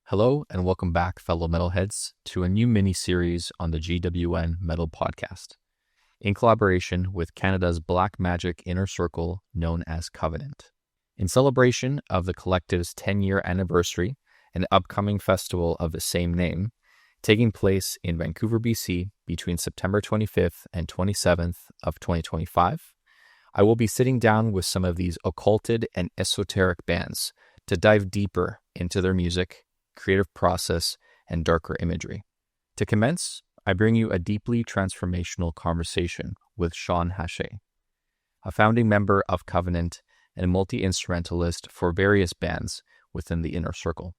Hello and welcome back, fellow metalheads, to a new mini-series on the GWN Metal Podcast, in collaboration with Canada's Black Magic Inner Circle known as Covenant. In celebration of the collective's 10-year anniversary and upcoming festival of the same name, taking place in Vancouver, BC between September 25th and 27th of 2025, I will be sitting down with some of these occulted and esoteric bands to dive deeper into their music, creative process, and darker imagery. To commence, I bring you a deeply transformational conversation with Shawn Haché, a founding member of Covenant and multi-instrumentalist for various bands within the Inner Circle.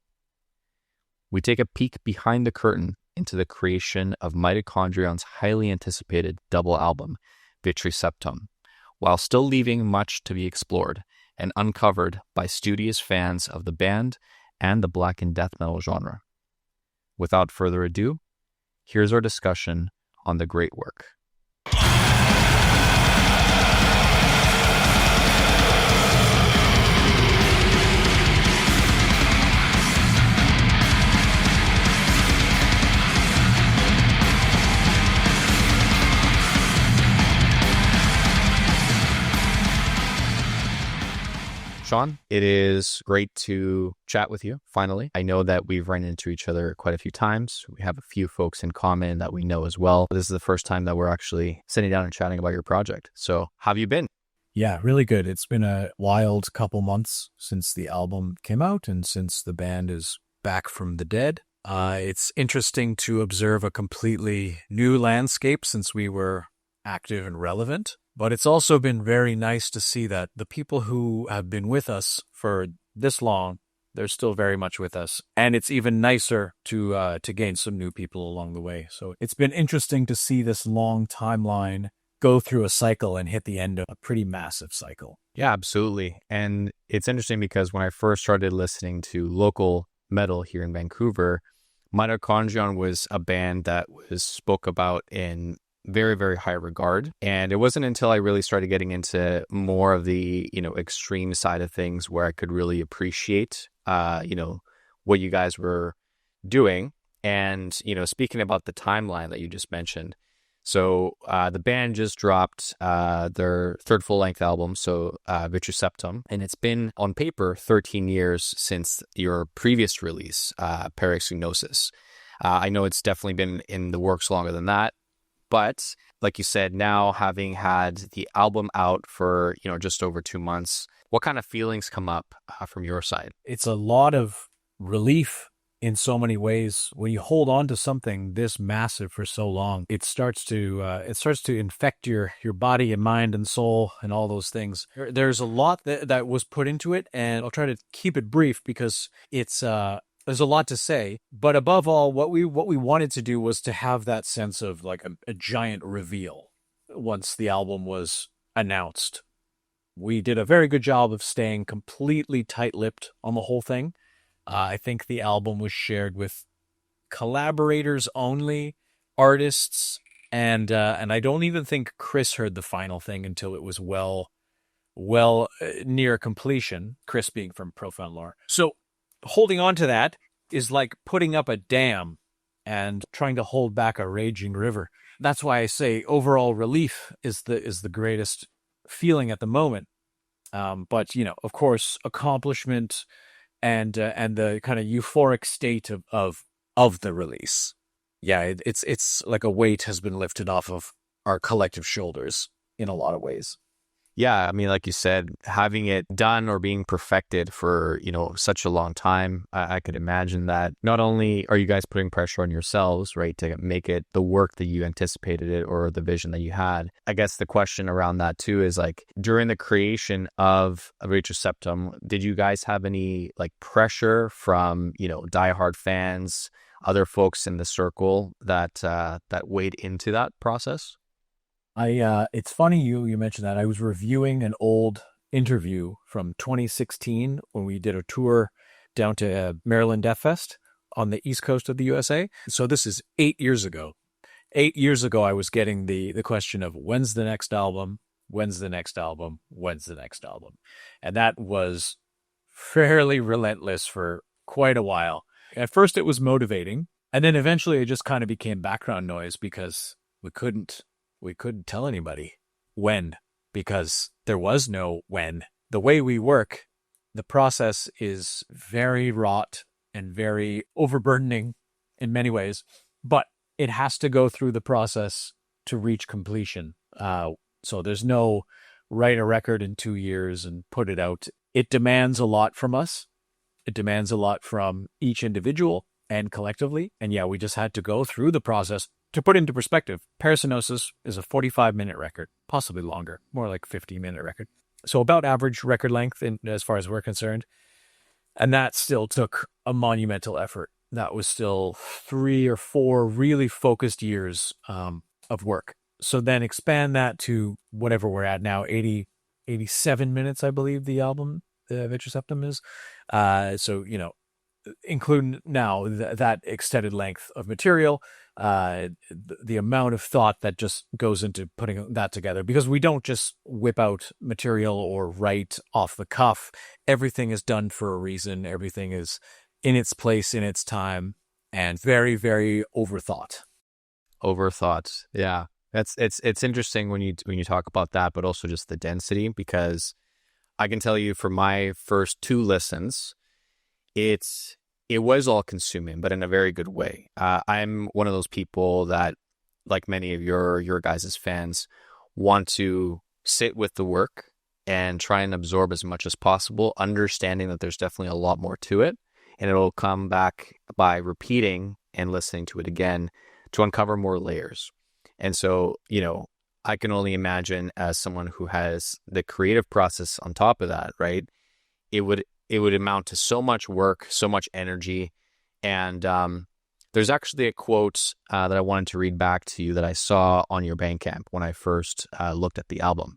We take a peek behind the curtain into the creation of Mitochondrion's highly anticipated double album, Vitriseptome, while still leaving much to be explored and uncovered by studious fans of the band and the black and death metal genre. Without further ado, here's our discussion on the great work. Shawn, it is great to chat with you, finally. I know that we've run into each other quite a few times. We have a few folks in common that we know as well. This is the first time that we're actually sitting down and chatting about your project. So, how have you been? Yeah, really good. It's been a wild couple months since the album came out and since the band is back from the dead. It's interesting to observe a completely new landscape since we were active and relevant. But it's also been very nice to see that the people who have been with us for this long, they're still very much with us. And it's even nicer to gain some new people along the way. So it's been interesting to see this long timeline go through a cycle and hit the end of a pretty massive cycle. Yeah, absolutely. And it's interesting because when I first started listening to local metal here in Vancouver, Mitochondrion was a band that was spoke about in very, very high regard. And it wasn't until I really started getting into more of the, extreme side of things where I could really appreciate, what you guys were doing. And, speaking about the timeline that you just mentioned. So the band just dropped their third full-length album, so Vitriseptome. And it's been, on paper, 13 years since your previous release, 𝘸𝘰𝘯𝘷𝘦𝘳𝑗𝑗. I know it's definitely been in the works longer than that. But like you said, now having had the album out for, just over 2 months, what kind of feelings come up from your side? It's a lot of relief in so many ways. When you hold on to something this massive for so long, it starts to infect your body and mind and soul and all those things. There's a lot that was put into it, and I'll try to keep it brief because it's there's a lot to say, but above all, what we wanted to do was to have that sense of like a giant reveal once the album was announced. We did a very good job of staying completely tight-lipped on the whole thing. I think the album was shared with collaborators only, artists, and I don't even think Chris heard the final thing until it was well near completion. Chris being from Profound Lore. So holding on to that is like putting up a dam and trying to hold back a raging river. That's why I say overall relief is the greatest feeling at the moment. But of course, accomplishment and the kind of euphoric state of the release. Yeah, it's like a weight has been lifted off of our collective shoulders in a lot of ways. Yeah, I mean, like you said, having it done or being perfected for, such a long time, I could imagine that not only are you guys putting pressure on yourselves, right, to make it the work that you anticipated it or the vision that you had. I guess the question around that too is like, during the creation of Vitriseptome, did you guys have any like pressure from, diehard fans, other folks in the circle that weighed into that process? It's funny you mentioned that. I was reviewing an old interview from 2016 when we did a tour down to Maryland Death Fest on the East Coast of the USA. So this is 8 years ago. 8 years ago, I was getting the question of when's the next album? When's the next album? When's the next album? And that was fairly relentless for quite a while. At first it was motivating, and then eventually it just kind of became background noise because we couldn't tell anybody when, because there was no when. The way we work, the process is very wrought and very overburdening in many ways, but it has to go through the process to reach completion. So there's no write a record in 2 years and put it out. It demands a lot from us. It demands a lot from each individual and collectively. And yeah, we just had to go through the process. To put into perspective, Parasynosis is a 45-minute record, possibly longer, more like 50-minute record. So about average record length as far as we're concerned. And that still took a monumental effort. That was still 3 or 4 really focused years of work. So then expand that to whatever we're at now, 87 minutes, I believe the album, Vitriseptome is. So, include now that extended length of material, the amount of thought that just goes into putting that together, because we don't just whip out material or write off the cuff. Everything is done for a reason. Everything is in its place, in its time, and very, very overthought. Yeah. It's interesting when you talk about that, but also just the density, because I can tell you for my first 2 listens, it was all consuming, but in a very good way. I'm one of those people that, like many of your guys' fans, want to sit with the work and try and absorb as much as possible, understanding that there's definitely a lot more to it, and it'll come back by repeating and listening to it again to uncover more layers. And so, I can only imagine, as someone who has the creative process on top of that, right? It would amount to so much work, so much energy. And there's actually a quote that I wanted to read back to you that I saw on your Bandcamp when I first looked at the album.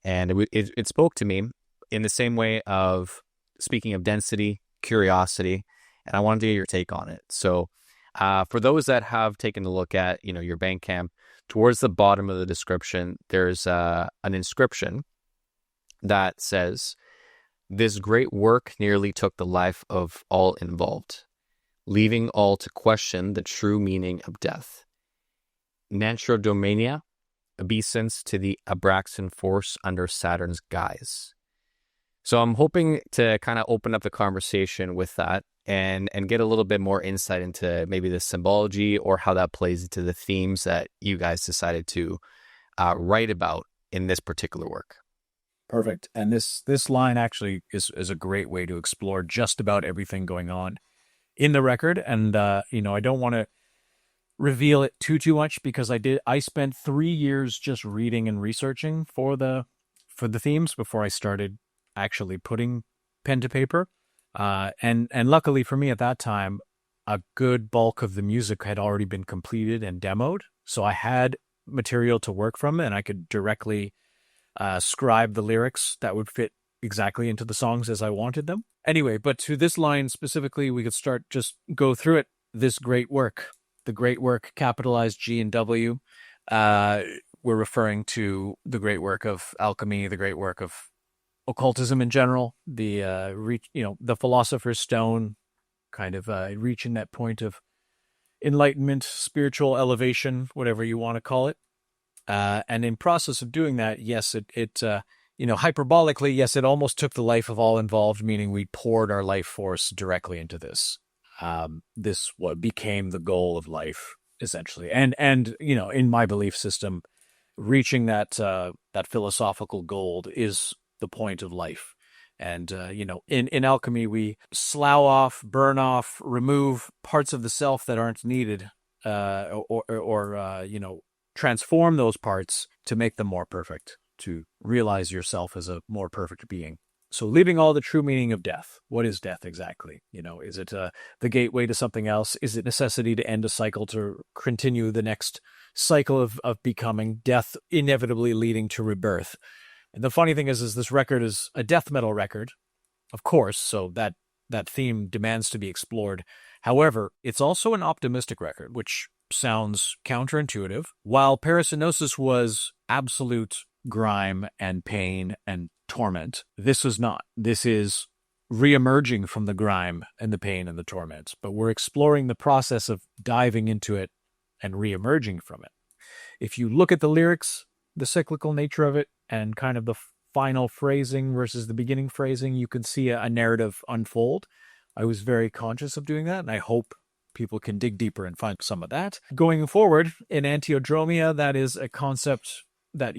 And it spoke to me in the same way of, speaking of density, curiosity, and I wanted to get your take on it. So for those that have taken a look at, your Bandcamp, towards the bottom of the description, there's an inscription that says, "This great work nearly took the life of all involved, leaving all to question the true meaning of death. Nantrodomania, obeisance to the Abraxan force under Saturn's guise." So I'm hoping to kind of open up the conversation with that and get a little bit more insight into maybe the symbology or how that plays into the themes that you guys decided to write about in this particular work. Perfect. And this line actually is a great way to explore just about everything going on in the record. And, I don't want to reveal it too much, because I spent 3 years just reading and researching for the themes before I started actually putting pen to paper. And luckily for me at that time, a good bulk of the music had already been completed and demoed. So I had material to work from, and I could directly scribe the lyrics that would fit exactly into the songs as I wanted them. Anyway, but to this line specifically, we could just go through it. This great work, the great work, capitalized G and W. We're referring to the great work of alchemy, the great work of occultism in general, the philosopher's stone, kind of reaching that point of enlightenment, spiritual elevation, whatever you want to call it. And in process of doing that, yes, it hyperbolically, yes, it almost took the life of all involved, meaning we poured our life force directly into this. This what became the goal of life, essentially. And in my belief system, reaching that philosophical goal is the point of life. And, in alchemy, we slough off, burn off, remove parts of the self that aren't needed, or transform those parts to make them more perfect, to realize yourself as a more perfect being. So leaving all the true meaning of death. What is death exactly? Is it the gateway to something else? Is it necessity to end a cycle to continue the next cycle of becoming, death inevitably leading to rebirth? And the funny thing is this record is a death metal record, of course, so that theme demands to be explored. However, it's also an optimistic record, which sounds counterintuitive. While Parasynosis was absolute grime and pain and torment, this is not. This is re-emerging from the grime and the pain and the torment, but we're exploring the process of diving into it and re-emerging from it. If you look at the lyrics, the cyclical nature of it, and kind of the final phrasing versus the beginning phrasing, you can see a narrative unfold. I was very conscious of doing that, and I hope people can dig deeper and find some of that. Going forward, in 𝘊𝘰𝘯𝘷𝘦𝘳𝐴, that is a concept that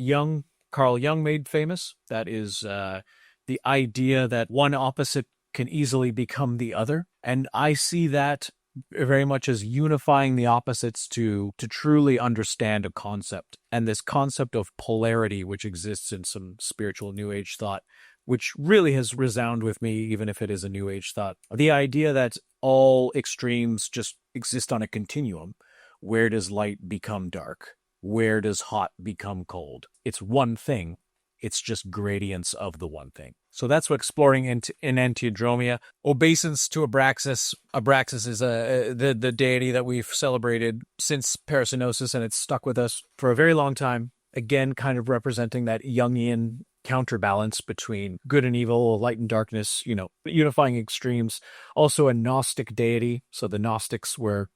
Carl Jung made famous. That is the idea that one opposite can easily become the other. And I see that very much as unifying the opposites to truly understand a concept. And this concept of polarity, which exists in some spiritual New Age thought, which really has resounded with me, even if it is a New Age thought. The idea that all extremes just exist on a continuum. Where does light become dark? Where does hot become cold? It's one thing. It's just gradients of the one thing. So that's what exploring in 𝘊𝘰𝘯𝘷𝘦𝘳𝑴. Obeisance to Abraxas. Abraxas is the deity that we've celebrated since Parasinosis, and it's stuck with us for a very long time. Again, kind of representing that Jungian counterbalance between good and evil, light and darkness, unifying extremes. Also a Gnostic deity. So the Gnostics were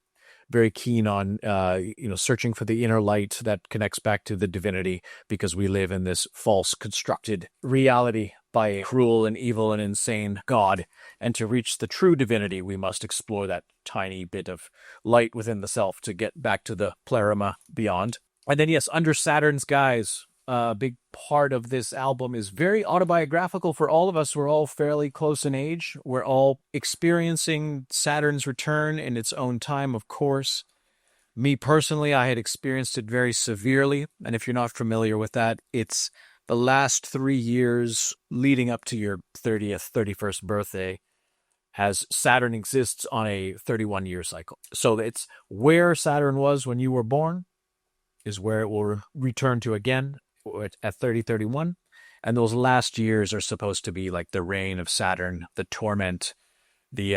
very keen on, searching for the inner light that connects back to the divinity, because we live in this false constructed reality by a cruel and evil and insane God. And to reach the true divinity, we must explore that tiny bit of light within the self to get back to the pleroma beyond. And then, yes, Under Saturn's Guise, a big part of this album is very autobiographical for all of us. We're all fairly close in age. We're all experiencing Saturn's return in its own time, of course. Me personally, I had experienced it very severely. And if you're not familiar with that, it's the last 3 years leading up to your 30th, 31st birthday, as Saturn exists on a 31-year cycle. So it's where Saturn was when you were born is where it will return to again at 30-31. And those last years are supposed to be like the reign of Saturn, the torment, the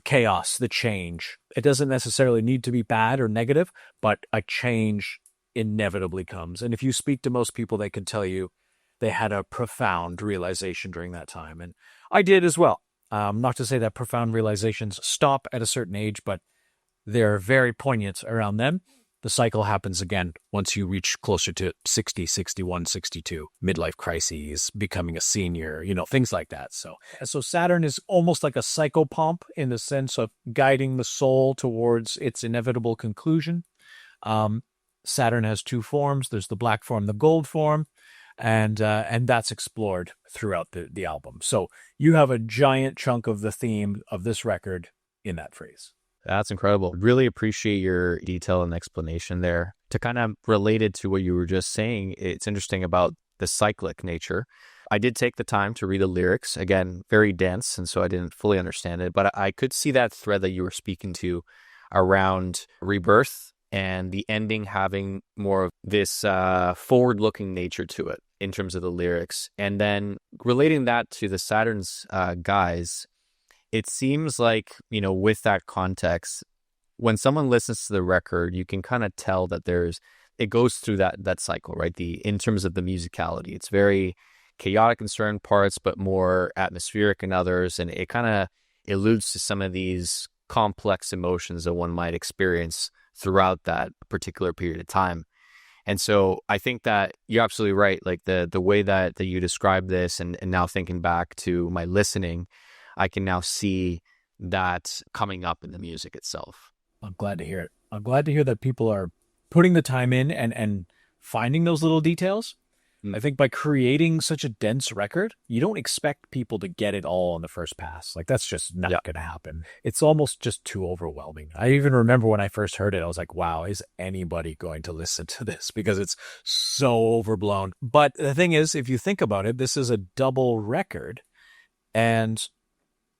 chaos, the change. It doesn't necessarily need to be bad or negative, but a change inevitably comes. And if you speak to most people, they can tell you they had a profound realization during that time. And I did as well. Not to say that profound realizations stop at a certain age, but they're very poignant around them. The cycle happens again once you reach closer to 60, 61, 62, midlife crises, becoming a senior, things like that. So Saturn is almost like a psychopomp in the sense of guiding the soul towards its inevitable conclusion. Saturn has two forms. There's the black form, the gold form, and that's explored throughout the album. So you have a giant chunk of the theme of this record in that phrase. That's incredible. Really appreciate your detail and explanation there. To kind of relate it to what you were just saying, it's interesting about the cyclic nature. I did take the time to read the lyrics. Again, very dense, and so I didn't fully understand it. But I could see that thread that you were speaking to around rebirth and the ending having more of this forward-looking nature to it in terms of the lyrics. And then relating that to the Saturn's Guise, it seems like, with that context, when someone listens to the record, you can kind of tell that it goes through that cycle, right? In terms of the musicality, it's very chaotic in certain parts, but more atmospheric in others. And it kind of alludes to some of these complex emotions that one might experience throughout that particular period of time. And so I think that you're absolutely right. Like the way that you describe this, and now thinking back to my listening, I can now see that coming up in the music itself. I'm glad to hear it. I'm glad to hear that people are putting the time in and finding those little details. I think by creating such a dense record, you don't expect people to get it all on the first pass. Like, that's just not going to happen. It's almost just too overwhelming. I even remember when I first heard it, I was like, wow, is anybody going to listen to this? Because it's so overblown. But the thing is, if you think about it, this is a double record. And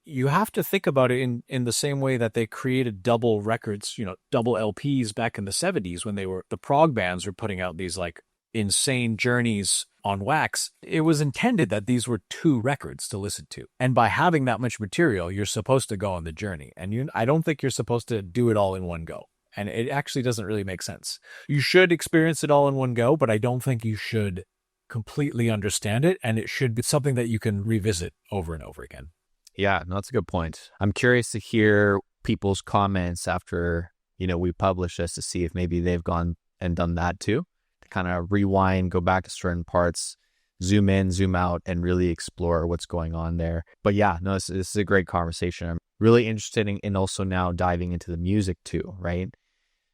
you have to think about it in the same way that they created double records, double LPs back in the 70s when the prog bands were putting out these like insane journeys on wax. It was intended that these were two records to listen to. And by having that much material, you're supposed to go on the journey. And I don't think you're supposed to do it all in one go. And it actually doesn't really make sense. You should experience it all in one go, but I don't think you should completely understand it, and it should be something that you can revisit over and over again. Yeah, no, that's a good point. I'm curious to hear people's comments after, we publish this to see if maybe they've gone and done that too, to kind of rewind, go back to certain parts, zoom in, zoom out, and really explore what's going on there. But yeah, no, this is a great conversation. I'm really interested in also now diving into the music too, right?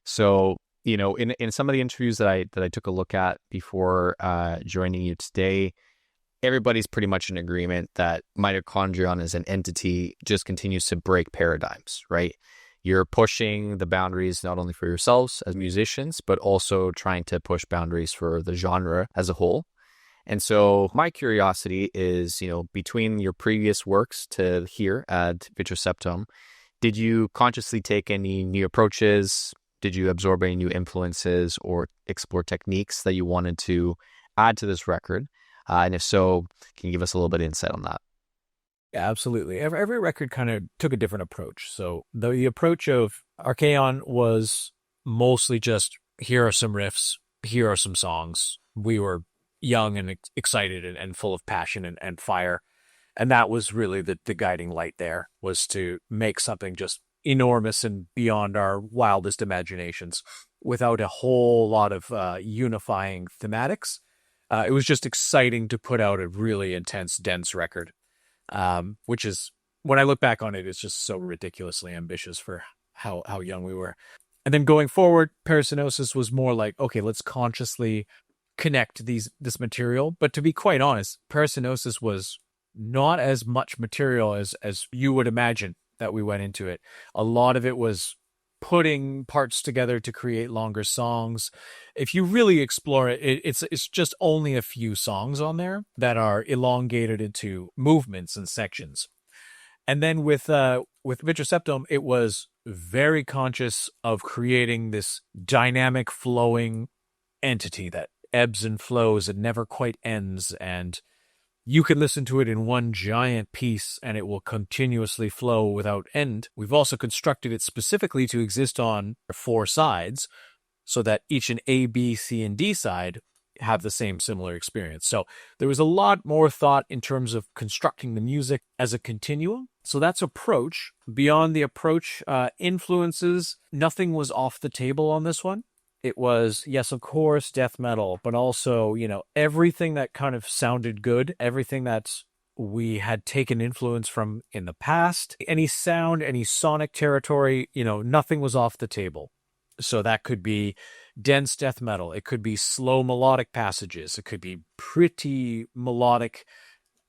So, in some of the interviews that I took a look at before joining you today, everybody's pretty much in agreement that mitochondrion as an entity just continues to break paradigms, right? You're pushing the boundaries not only for yourselves as musicians, but also trying to push boundaries for the genre as a whole. And so my curiosity is, between your previous works to here at Vitriseptome, did you consciously take any new approaches? Did you absorb any new influences or explore techniques that you wanted to add to this record? And if so, can you give us a little bit of insight on that? Yeah, absolutely. Every record kind of took a different approach. So the approach of Archaon was mostly just, here are some riffs, here are some songs. We were young and excited and full of passion and fire. And that was really the guiding light there, was to make something just enormous and beyond our wildest imaginations without a whole lot of unifying thematics. It was just exciting to put out a really intense, dense record, which is, when I look back on it, it's just so ridiculously ambitious for how young we were. And then going forward, Parasinosis was more like, okay, let's consciously connect this material. But to be quite honest, Parasinosis was not as much material as you would imagine that we went into it. A lot of it was putting parts together to create longer songs. If you really explore it, it's just only a few songs on there that are elongated into movements and sections. And then with Vitriseptome, it was very conscious of creating this dynamic, flowing entity that ebbs and flows and never quite ends, and you can listen to it in one giant piece and it will continuously flow without end. We've also constructed it specifically to exist on 4 sides so that each an A, B, C, and D side have the same similar experience. So there was a lot more thought in terms of constructing the music as a continuum. So that's approach. Beyond the approach influences, nothing was off the table on this one. It was, yes, of course, death metal, but also, everything that kind of sounded good, everything that we had taken influence from in the past, any sound, any sonic territory, nothing was off the table. So that could be dense death metal. It could be slow melodic passages. It could be pretty melodic,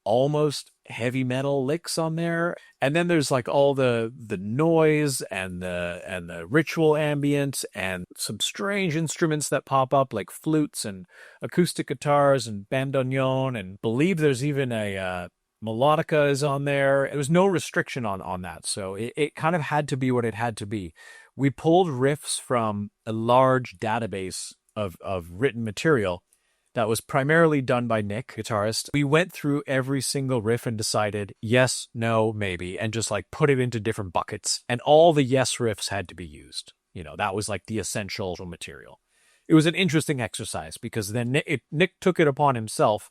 almost heavy metal licks on there. And then there's like all the noise and the ritual ambient and some strange instruments that pop up like flutes and acoustic guitars and bandoneon, and believe there's even a melodica is on there. There was no restriction on that. So it kind of had to be what it had to be. We pulled riffs from a large database of written material that was primarily done by Nick, guitarist. We went through every single riff and decided yes, no, maybe, and just like put it into different buckets. And all the yes riffs had to be used. That was like the essential material. It was an interesting exercise because then Nick took it upon himself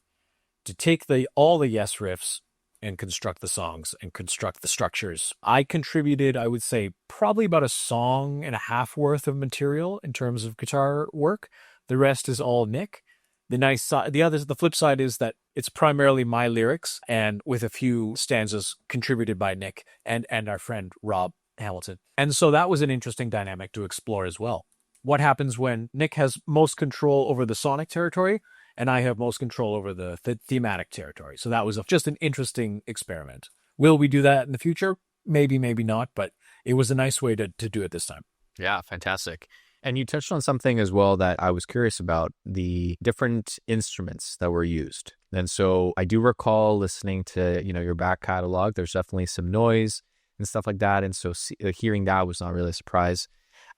to take all the yes riffs and construct the songs and construct the structures. I contributed, I would say, probably about a song and a half worth of material in terms of guitar work. The rest is all Nick. The flip side is that it's primarily my lyrics and with a few stanzas contributed by Nick and our friend Rob Hamilton. And so that was an interesting dynamic to explore as well. What happens when Nick has most control over the sonic territory and I have most control over the thematic territory? So that was just an interesting experiment. Will we do that in the future? Maybe, maybe not, but it was a nice way to do it this time. Yeah, fantastic. And you touched on something as well that I was curious about, the different instruments that were used. And so I do recall listening to, your back catalog. There's definitely some noise and stuff like that. And so hearing that was not really a surprise.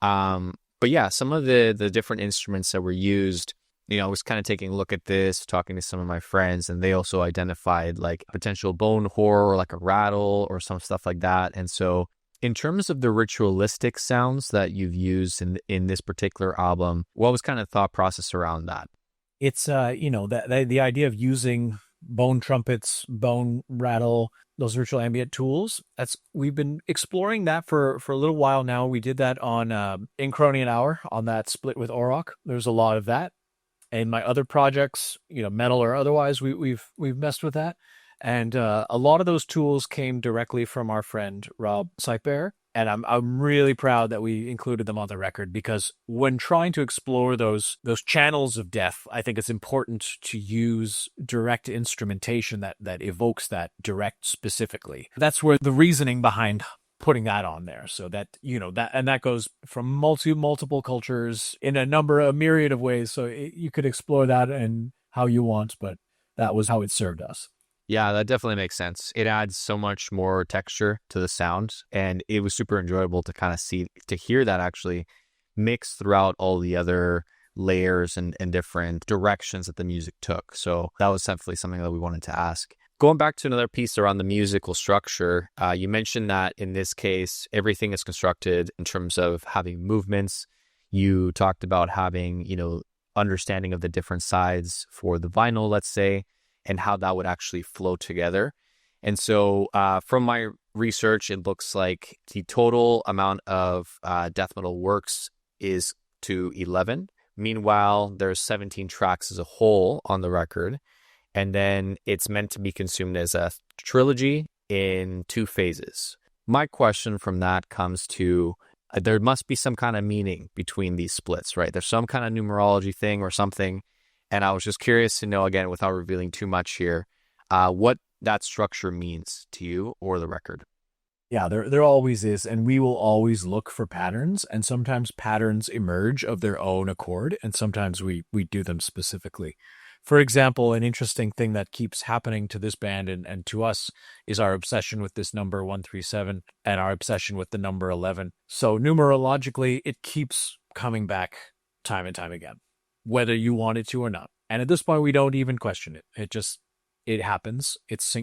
But yeah, some of the different instruments that were used, I was kind of taking a look at this, talking to some of my friends, and they also identified like potential bone horror or like a rattle or some stuff like that. And so in terms of the ritualistic sounds that you've used in this particular album, what was kind of thought process around that? It's the idea of using bone trumpets, bone rattle, those virtual ambient tools. We've been exploring that for a little while now. We did that on 𝘕𝘀𝑰𝑎𝑛 Hour on that split with Auroch. There's a lot of that. And my other projects, metal or otherwise, we've messed with that. And a lot of those tools came directly from our friend Rob Seipbear. And I'm really proud that we included them on the record, because when trying to explore those channels of death, I think it's important to use direct instrumentation that evokes that direct specifically. That's where the reasoning behind putting that on there, so that that goes from multiple cultures in a myriad of ways. So you could explore that and how you want, but that was how it served us. Yeah, that definitely makes sense. It adds so much more texture to the sound, and it was super enjoyable to hear that actually mix throughout all the other layers and different directions that the music took. So that was definitely something that we wanted to ask. Going back to another piece around the musical structure, you mentioned that in this case, everything is constructed in terms of having movements. You talked about having, understanding of the different sides for the vinyl, let's say, and how that would actually flow together. And so from my research, it looks like the total amount of death metal works is to 11. Meanwhile, there's 17 tracks as a whole on the record. And then it's meant to be consumed as a trilogy in 2 phases. My question from that comes to, there must be some kind of meaning between these splits, right? There's some kind of numerology thing or something. And I was just curious to know, again, without revealing too much here, what that structure means to you or the record. Yeah, there always is. And we will always look for patterns. And sometimes patterns emerge of their own accord. And sometimes we do them specifically. For example, an interesting thing that keeps happening to this band and to us is our obsession with this number 137 and our obsession with the number 11. So numerologically, it keeps coming back time and time again, whether you want it to or not. And at this point, we don't even question it. It happens.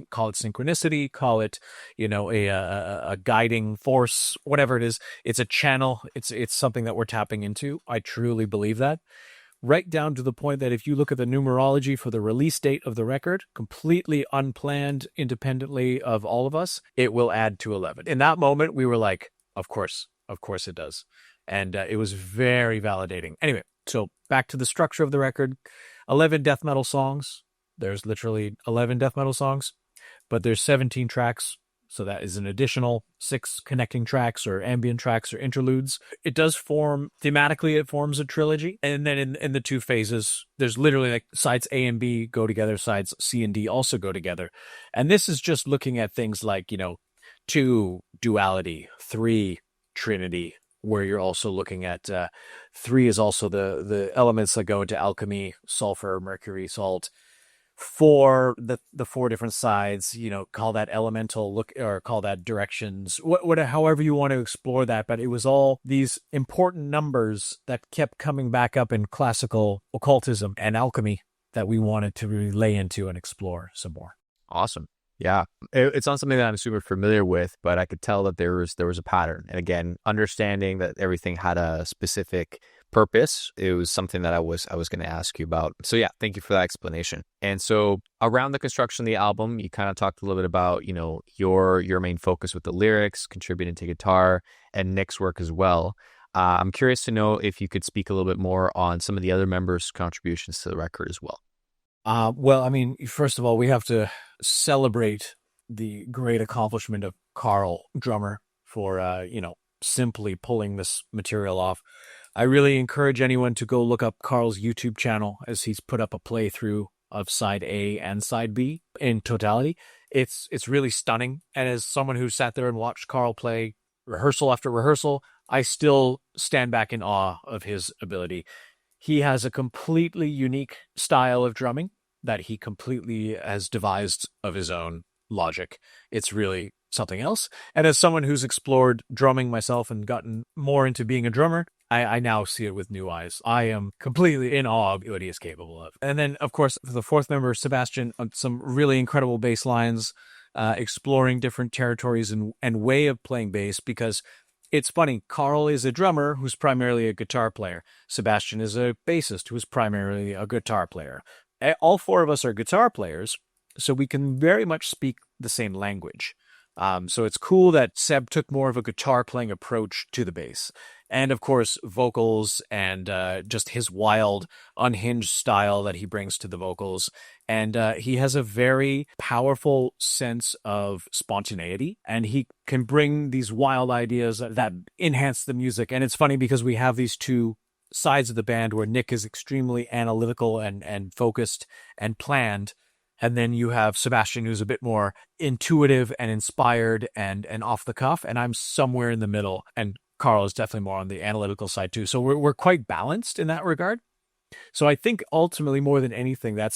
Call it synchronicity, call it, a guiding force, whatever it is. It's a channel. It's something that we're tapping into. I truly believe that. Right down to the point that if you look at the numerology for the release date of the record, completely unplanned, independently of all of us, it will add to 11. In that moment, we were like, of course it does. And it was very validating. Anyway, so back to the structure of the record. 11 death metal songs. There's literally 11 death metal songs, but there's 17 tracks. So that is an additional 6 connecting tracks or ambient tracks or interludes. It does thematically, it forms a trilogy. And then in the 2 phases, there's literally like sides A and B go together, sides C and D also go together. And this is just looking at things like, 2, duality, 3, trinity, where you're also looking at 3 is also the elements that go into alchemy, sulfur, mercury, salt. 4, the 4 different sides, call that elemental look or call that directions, however you want to explore that. But it was all these important numbers that kept coming back up in classical occultism and alchemy that we wanted to really lay into and explore some more. Awesome. Yeah. It's not something that I'm super familiar with, but I could tell that there was a pattern. And again, understanding that everything had a specific purpose, it was something that I was going to ask you about. So yeah, thank you for that explanation. And so around the construction of the album, you kind of talked a little bit about, your main focus with the lyrics, contributing to guitar, and Nick's work as well. I'm curious to know if you could speak a little bit more on some of the other members' contributions to the record as well. Well, I mean, first of all, we have to celebrate the great accomplishment of Carl, drummer, for, simply pulling this material off. I really encourage anyone to go look up Carl's YouTube channel, as he's put up a playthrough of side A and side B in totality. It's really stunning. And as someone who sat there and watched Carl play rehearsal after rehearsal, I still stand back in awe of his ability. He has a completely unique style of drumming that he completely has devised of his own logic. It's really something else. And as someone who's explored drumming myself and gotten more into being a drummer, I now see it with new eyes. I am completely in awe of what he is capable of. And then, of course, the 4th member, Sebastian, some really incredible bass lines, exploring different territories and way of playing bass, because it's funny. Carl is a drummer who's primarily a guitar player. Sebastian is a bassist who is primarily a guitar player. All four of us are guitar players, so we can very much speak the same language. So it's cool that Seb took more of a guitar playing approach to the bass. And of course, vocals and just his wild, unhinged style that he brings to the vocals. And he has a very powerful sense of spontaneity, and he can bring these wild ideas that enhance the music. And it's funny because we have these two sides of the band where Nick is extremely analytical and focused and planned. And then you have Sebastian, who's a bit more intuitive and inspired and off the cuff. And I'm somewhere in the middle. And Carl is definitely more on the analytical side too. So we're quite balanced in that regard. So I think ultimately, more than anything, that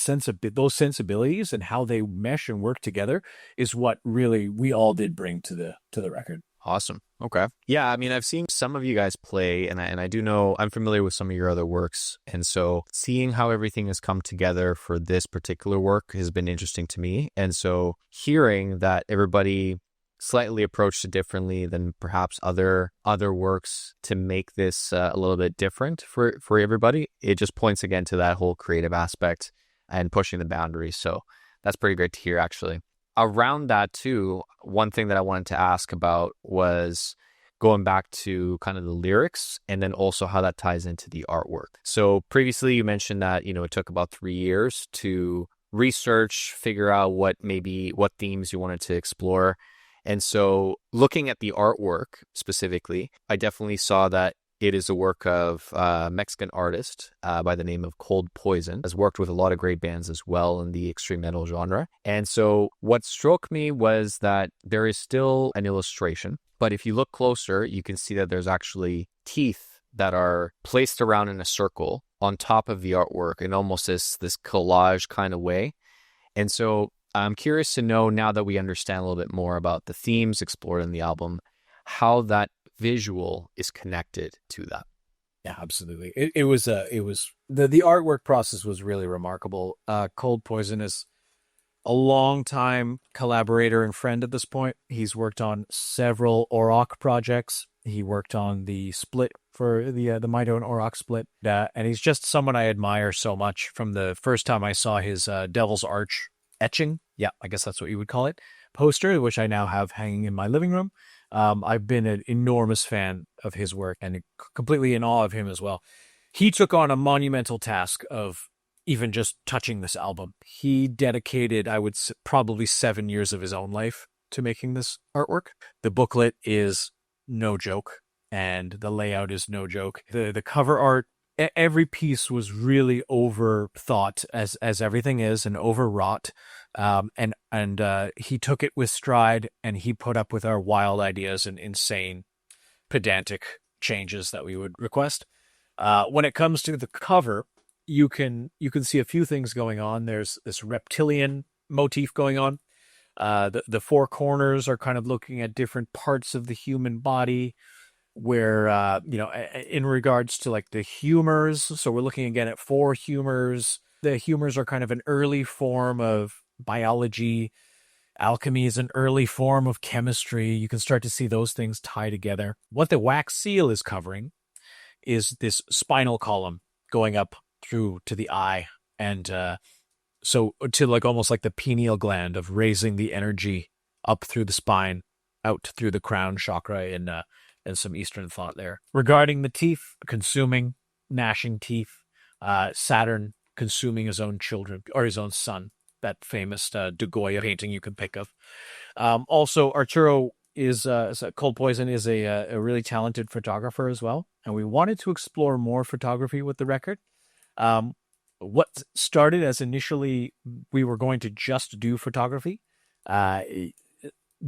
those sensibilities and how they mesh and work together is what really we all did bring to the record. Awesome. Okay. Yeah, I mean, I've seen some of you guys play, and I do know I'm familiar with some of your other works. And so seeing how everything has come together for this particular work has been interesting to me. And so hearing that everybody slightly approached it differently than perhaps other works to make this a little bit different for everybody, it just points again to that whole creative aspect and pushing the boundaries. So that's pretty great to hear, actually. Around that too, one thing that I wanted to ask about was going back to kind of the lyrics and then also how that ties into the artwork. So previously you mentioned that, it took about 3 years to research, figure out what themes you wanted to explore. And so looking at the artwork specifically, I definitely saw that it is a work of a Mexican artist by the name of 𝘊𝘰𝐯𝐷𝘦𝘬𝐴, has worked with a lot of great bands as well in the extreme metal genre. And so what struck me was that there is still an illustration, but if you look closer, you can see that there's actually teeth that are placed around in a circle on top of the artwork in almost this collage kind of way. And so I'm curious to know, now that we understand a little bit more about the themes explored in the album, how that visual is connected to that. Yeah, absolutely. It was the artwork process was really remarkable. 𝘊𝘰𝐯𝐷𝘦𝘬𝐴 is a long-time collaborator and friend at this point. He's worked on several Auroch projects. He worked on the split for the Mito and Auroch split. And he's just someone I admire so much from the first time I saw his Devil's Arch etching. Yeah, I guess that's what you would call it. Poster, which I now have hanging in my living room. I've been an enormous fan of his work and completely in awe of him as well. He took on a monumental task of even just touching this album. He dedicated, I would say, probably 7 years of his own life to making this artwork. The booklet is no joke, and the layout is no joke. The cover art, every piece was really overthought, as everything is, and overwrought. And he took it with stride, and he put up with our wild ideas and insane, pedantic changes that we would request. When it comes to the cover, you can see a few things going on. There's this reptilian motif going on. The four corners are kind of looking at different parts of the human body, where in regards to like the humors. So we're looking again at 4 humors. The humors are kind of an early form of biology. Alchemy is an early form of chemistry. You can start to see those things tie together. What the wax seal is covering is this spinal column going up through to the eye, and so to like almost like the pineal gland of raising the energy up through the spine, out through the crown chakra, and some Eastern thought there. Regarding the teeth, consuming, gnashing teeth, Saturn consuming his own children, or his own son, that famous 𝘕𝘠𝑗𝐻 painting you can pick of. Also, Arturo 𝘊𝘰𝐯𝐷𝘦𝘬𝐴 is a really talented photographer as well, and we wanted to explore more photography with the record. What started as initially we were going to just do photography,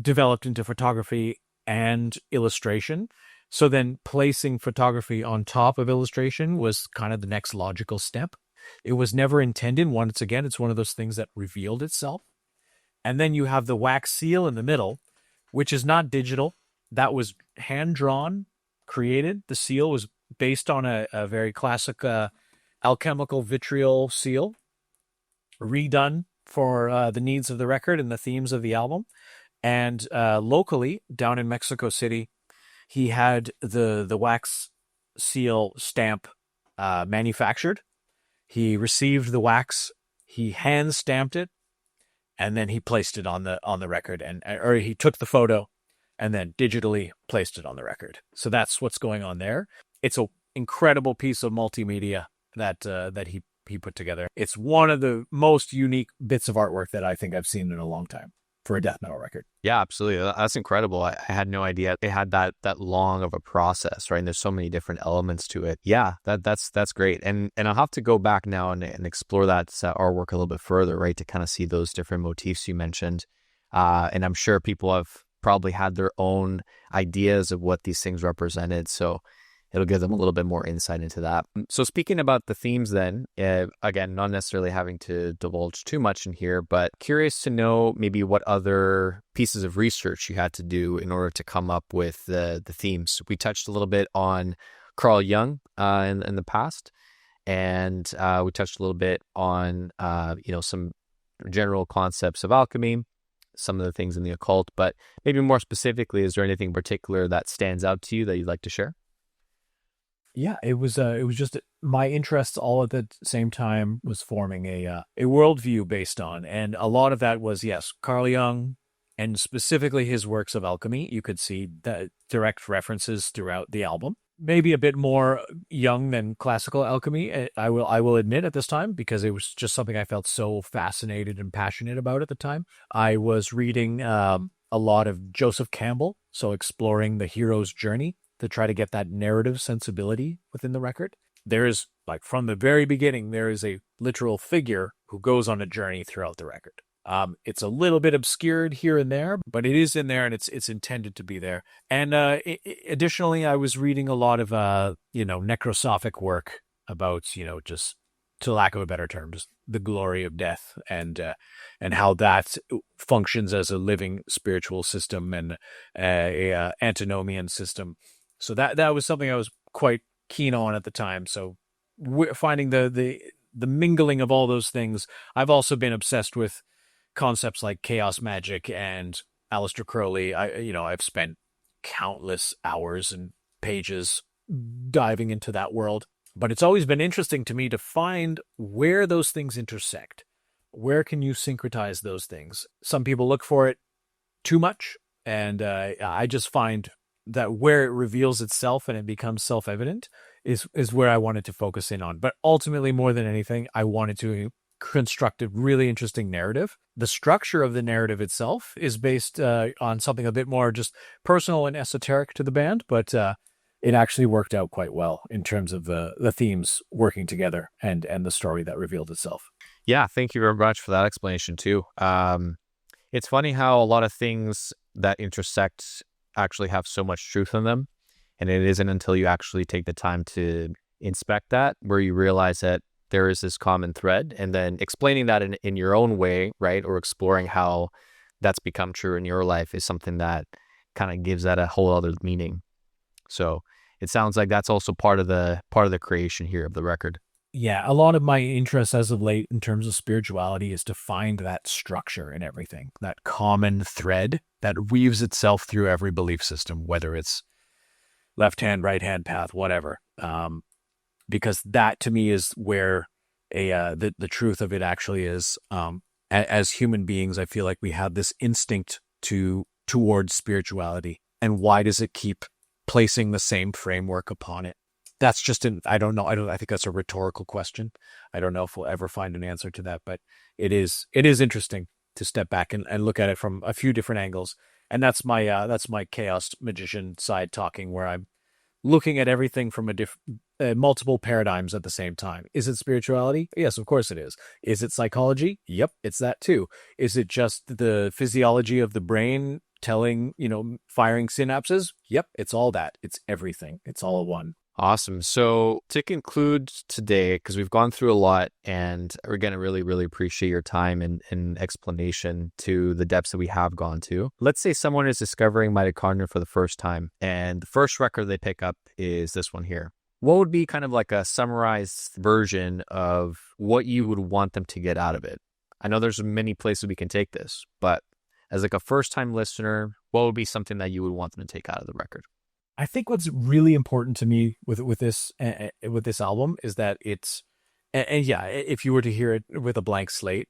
developed into photography and illustration. So then placing photography on top of illustration was kind of the next logical step. It was never intended. Once again, it's one of those things that revealed itself. And then you have the wax seal in the middle, which is not digital. That was hand-drawn, created. The seal was based on a very classic alchemical vitriol seal, redone for the needs of the record and the themes of the album. And locally, down in Mexico City, he had the wax seal stamp manufactured. He received the wax, he hand stamped it, and then he placed it on the record, or he took the photo and then digitally placed it on the record. So that's what's going on there. It's an incredible piece of multimedia that he put together. It's one of the most unique bits of artwork that I think I've seen in a long time for a death metal record. Yeah, absolutely. That's incredible. I had no idea it had that long of a process, right? And there's so many different elements to it. Yeah, that's great. And I'll have to go back now and explore that artwork a little bit further, right? To kind of see those different motifs you mentioned. And I'm sure people have probably had their own ideas of what these things represented. So it'll give them a little bit more insight into that. So speaking about the themes then, again, not necessarily having to divulge too much in here, but curious to know maybe what other pieces of research you had to do in order to come up with the themes. We touched a little bit on Carl Jung in the past, and we touched a little bit on some general concepts of alchemy, some of the things in the occult, but maybe more specifically, is there anything in particular that stands out to you that you'd like to share? Yeah, it was just my interests all at the same time was forming a worldview based on, and a lot of that was, yes, Carl Jung, and specifically his works of alchemy. You could see the direct references throughout the album. Maybe a bit more Jung than classical alchemy, I will admit at this time, because it was just something I felt so fascinated and passionate about at the time. I was reading a lot of Joseph Campbell, so exploring the hero's journey, to try to get that narrative sensibility within the record. There is, like, from the very beginning, there is a literal figure who goes on a journey throughout the record. It's a little bit obscured here and there, but it is in there, and it's intended to be there. And additionally, I was reading a lot of necrosophic work about, just, to lack of a better term, just the glory of death, and how that functions as a living spiritual system and a antinomian system. So that was something I was quite keen on at the time. So finding the mingling of all those things. I've also been obsessed with concepts like chaos magic and Aleister Crowley. I've spent countless hours and pages diving into that world. But it's always been interesting to me to find where those things intersect. Where can you syncretize those things? Some people look for it too much, and I just find that where it reveals itself and it becomes self-evident is where I wanted to focus in on. But ultimately, more than anything, I wanted to construct a really interesting narrative. The structure of the narrative itself is based on something a bit more just personal and esoteric to the band, but it actually worked out quite well in terms of the themes working together and the story that revealed itself. Yeah, thank you very much for that explanation too. It's funny how a lot of things that intersect actually have so much truth in them, and it isn't until you actually take the time to inspect that where you realize that there is this common thread, and then explaining that in your own way, right, or exploring how that's become true in your life is something that kind of gives that a whole other meaning. So it sounds like that's also part of the creation here of the record. Yeah, a lot of my interest as of late in terms of spirituality is to find that structure in everything, that common thread that weaves itself through every belief system, whether it's left hand, right hand path, whatever. Because that to me is where the truth of it actually is. As human beings, I feel like we have this instinct towards spirituality, and why does it keep placing the same framework upon it? That's just I don't know. I think that's a rhetorical question. I don't know if we'll ever find an answer to that, but it is interesting to step back and look at it from a few different angles. And that's my chaos magician side talking, where I'm looking at everything from multiple paradigms at the same time. Is it spirituality? Yes, of course it is. Is it psychology? Yep, it's that too. Is it just the physiology of the brain telling, firing synapses? Yep, it's all that. It's everything. It's all one. Awesome. So to conclude today, because we've gone through a lot, and we're going to really, really appreciate your time and explanation to the depths that we have gone to. Let's say someone is discovering Mitochondrion for the first time, and the first record they pick up is this one here. What would be kind of like a summarized version of what you would want them to get out of it? I know there's many places we can take this, but as like a first-time listener, what would be something that you would want them to take out of the record? I think what's really important to me with this album is that it's, and yeah, if you were to hear it with a blank slate,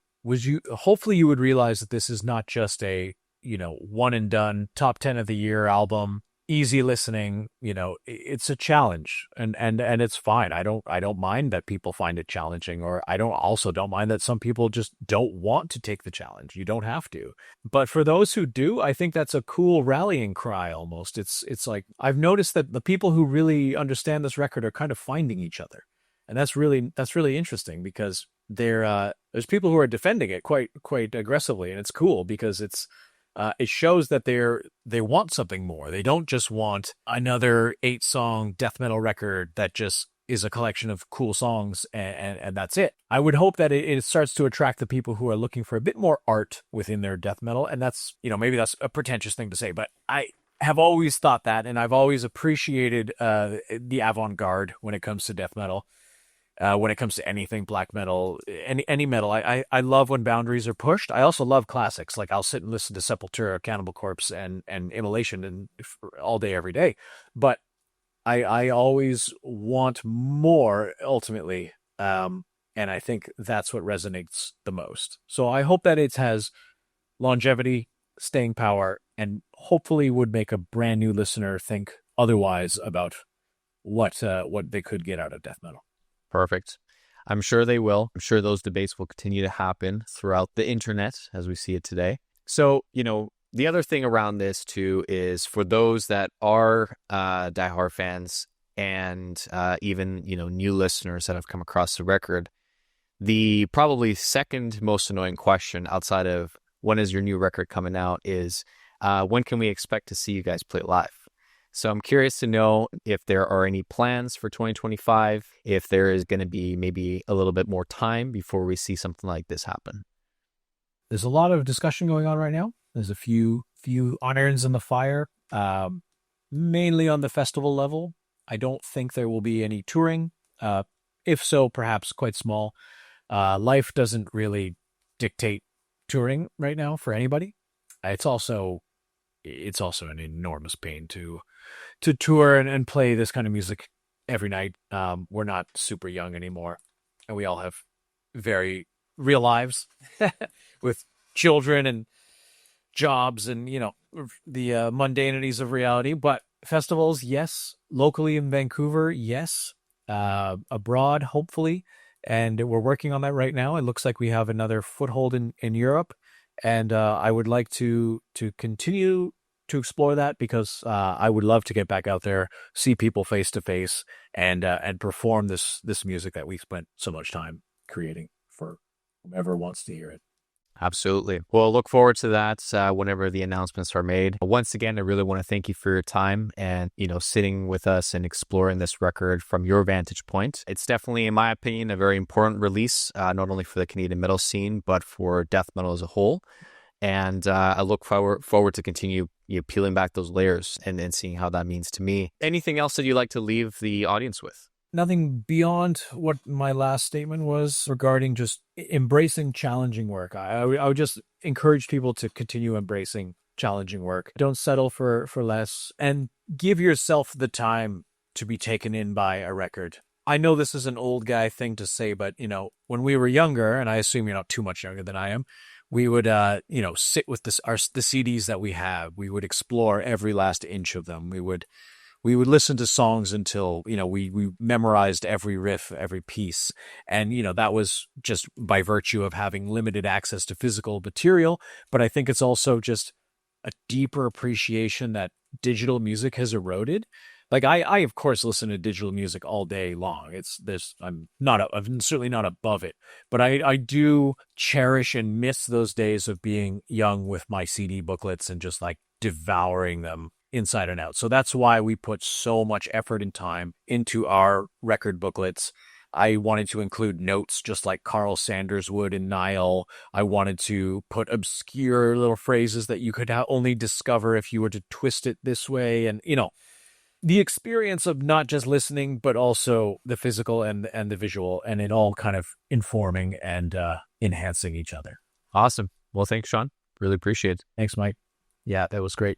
hopefully you would realize that this is not just a, one and done top 10 of the year album, easy listening. It's a challenge, and it's fine. I don't mind that people find it challenging, or I don't mind that some people just don't want to take the challenge. You don't have to. But for those who do, I think that's a cool rallying cry almost. It's like, I've noticed that the people who really understand this record are kind of finding each other. And that's really interesting, because there's people who are defending it quite aggressively, and it's cool because it shows that they want something more. They don't just want another 8-song death metal record that just is a collection of cool songs and that's it. I would hope that it starts to attract the people who are looking for a bit more art within their death metal. And that's, maybe that's a pretentious thing to say, but I have always thought that, and I've always appreciated the avant-garde when it comes to death metal. When it comes to anything black metal, any metal, I love when boundaries are pushed. I also love classics. Like, I'll sit and listen to Sepultura, Cannibal Corpse, and Immolation all day, every day. But I always want more ultimately, and I think that's what resonates the most. So I hope that it has longevity, staying power, and hopefully would make a brand new listener think otherwise about what they could get out of death metal. Perfect. I'm sure they will. I'm sure those debates will continue to happen throughout the internet as we see it today. So, the other thing around this too is, for those that are diehard fans and even, new listeners that have come across the record, the probably second most annoying question outside of when is your new record coming out is, when can we expect to see you guys play live? So I'm curious to know if there are any plans for 2025, if there is going to be maybe a little bit more time before we see something like this happen. There's a lot of discussion going on right now. There's a few irons in the fire, mainly on the festival level. I don't think there will be any touring. If so, perhaps quite small. Life doesn't really dictate touring right now for anybody. It's also an enormous pain to tour and play this kind of music every night. We're not super young anymore, and we all have very real lives with children and jobs and, the mundanities of reality. But festivals, yes. Locally in Vancouver, yes. Abroad, hopefully. And we're working on that right now. It looks like we have another foothold in Europe. And I would like to continue to explore that, because I would love to get back out there, see people face to face, and perform this music that we spent so much time creating for whoever wants to hear it. Absolutely. Well, look forward to that whenever the announcements are made. Once again, I really want to thank you for your time and, sitting with us and exploring this record from your vantage point. It's definitely, in my opinion, a very important release, not only for the Canadian metal scene, but for death metal as a whole. And I look forward to continue peeling back those layers and seeing how that means to me. Anything else that you'd like to leave the audience with? Nothing beyond what my last statement was regarding just embracing challenging work. I would just encourage people to continue embracing challenging work. Don't settle for less, and give yourself the time to be taken in by a record. I know this is an old guy thing to say, but, when we were younger, and I assume you're not too much younger than I am, we would, sit with the CDs that we have. We would explore every last inch of them. We would listen to songs until, we memorized every riff, every piece. And, that was just by virtue of having limited access to physical material. But I think it's also just a deeper appreciation that digital music has eroded. Like, I of course listen to digital music all day long. I'm certainly not above it, but I do cherish and miss those days of being young with my CD booklets and just like devouring them inside and out. So that's why we put so much effort and time into our record booklets. I wanted to include notes just like Carl Sanders would in Nile. I wanted to put obscure little phrases that you could only discover if you were to twist it this way. And, the experience of not just listening, but also the physical and the visual, and it all kind of informing and enhancing each other. Awesome. Well, thanks, Shawn. Really appreciate it. Thanks, Mike. Yeah, that was great.